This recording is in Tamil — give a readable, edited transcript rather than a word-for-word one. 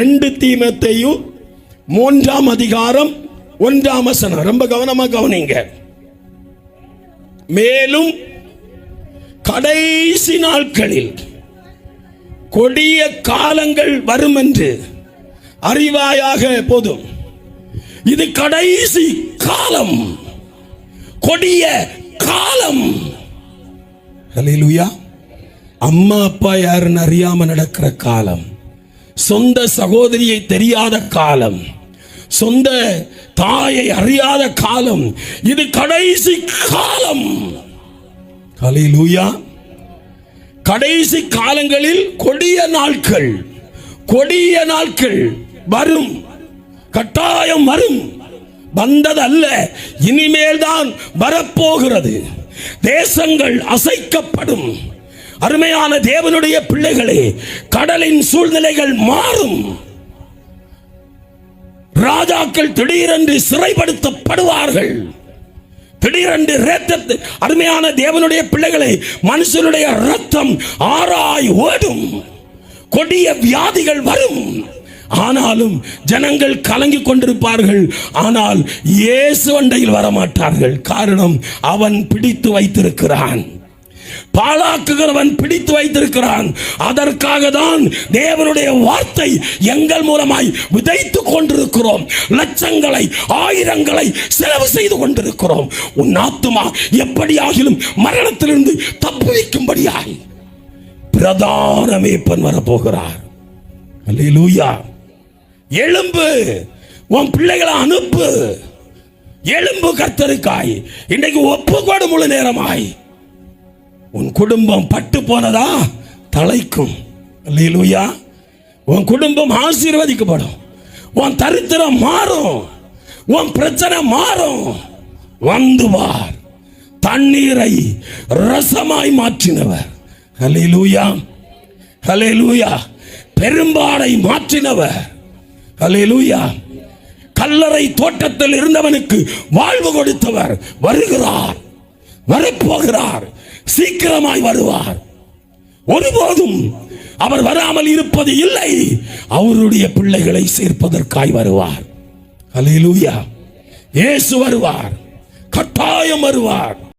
2 தீமோத்தேயு 3ஆம் அதிகாரம் 1ஆம் வசனம். ரொம்ப கவனமா கவனிங்க. மேலும் கடைசி நாட்களில் கொடிய காலங்கள் வரும் என்று அறிவாயாக. போதும், இது கடைசி காலம், கொடிய காலம். ஹல்லேலூயா. அம்மா அப்பா யாருன்னு அறியாம நடக்கிற காலம், சொந்த சகோதரியை தெரியாத காலம், சொந்த தாயை அறியாத காலம், இது கடைசி காலம். ஹல்லேலூயா. கடைசி காலங்களில் கொடிய நாட்கள், கொடிய நாட்கள் வரும், கட்டாயம் வரும். வந்ததல்ல, இனிமேல் தான் வரப்போகிறது. தேசங்கள் அசைக்கப்படும். அருமையான தேவனுடைய பிள்ளைகளே, கடலின் சூழ்நிலைகள் மாறும். ராஜாக்கள் திடீரென்று சிறைப்படுத்தப்படுவார்கள். திடீரென்று அருமையான தேவனுடைய பிள்ளைகளை, மனுஷனுடைய ரத்தம் ஆறாய் ஓடும். கொடிய வியாதிகள் வரும். ஆனாலும் ஜனங்கள் கலங்கிக் கொண்டிருப்பார்கள். ஆனால் இயேசு அண்டையில் வரமாட்டார்கள். காரணம், அவன் பிடித்து வைத்திருக்கிறான். பாழாக்குகிறவன் பிடித்து வைத்திருக்கிறான். அதற்காக தான் தேவனுடைய வார்த்தை எங்கள் மூலமாய் விதைத்துக் கொண்டிருக்கிறோம். லட்சங்களை ஆயிரங்களை செலவு செய்து கொண்டிருக்கிறோம். உன் ஆத்துமா எப்படியாகிலும் மரணத்திலிருந்து தப்புவிக்கும்படியாய் பிரதான மேய்ப்பன் வரப்போகிறார். அல்லேலூயா. எழும்பு, உன் பிள்ளைகளை அனுப்பு. எழும்பு கர்த்தருக்காய். இன்றைக்கு ஒப்புக்கொடு முழு நேரமாய். உன் குடும்பம் பட்டு போனதா? தலைக்கும். அல்லேலூயா. உன் குடும்பம் ஆசீர்வதிக்கப்படும். உன் தரித்திரம் மாறும். உன் பிரச்சனை மாறும். வந்து பார், தண்ணீரை ரசமாய் மாற்றினவர். அல்லேலூயா. அல்லேலூயா. பெரும்பாலை மாற்றினவர். அல்லேலூயா. கல்லறை தோட்டத்தில் இருந்தவனுக்கு வாழ்வு கொடுத்தவர் வருகிறார், வரப்போகிறார், சீக்கிரமாய் வருவார். ஒருபோதும் அவர் வராமல் இருப்பது இல்லை. அவருடைய பிள்ளைகளை சேர்ப்பதற்காய் வருவார். அல்லேலூயா. இயேசு வருவார், கட்டாயம் வருவார்.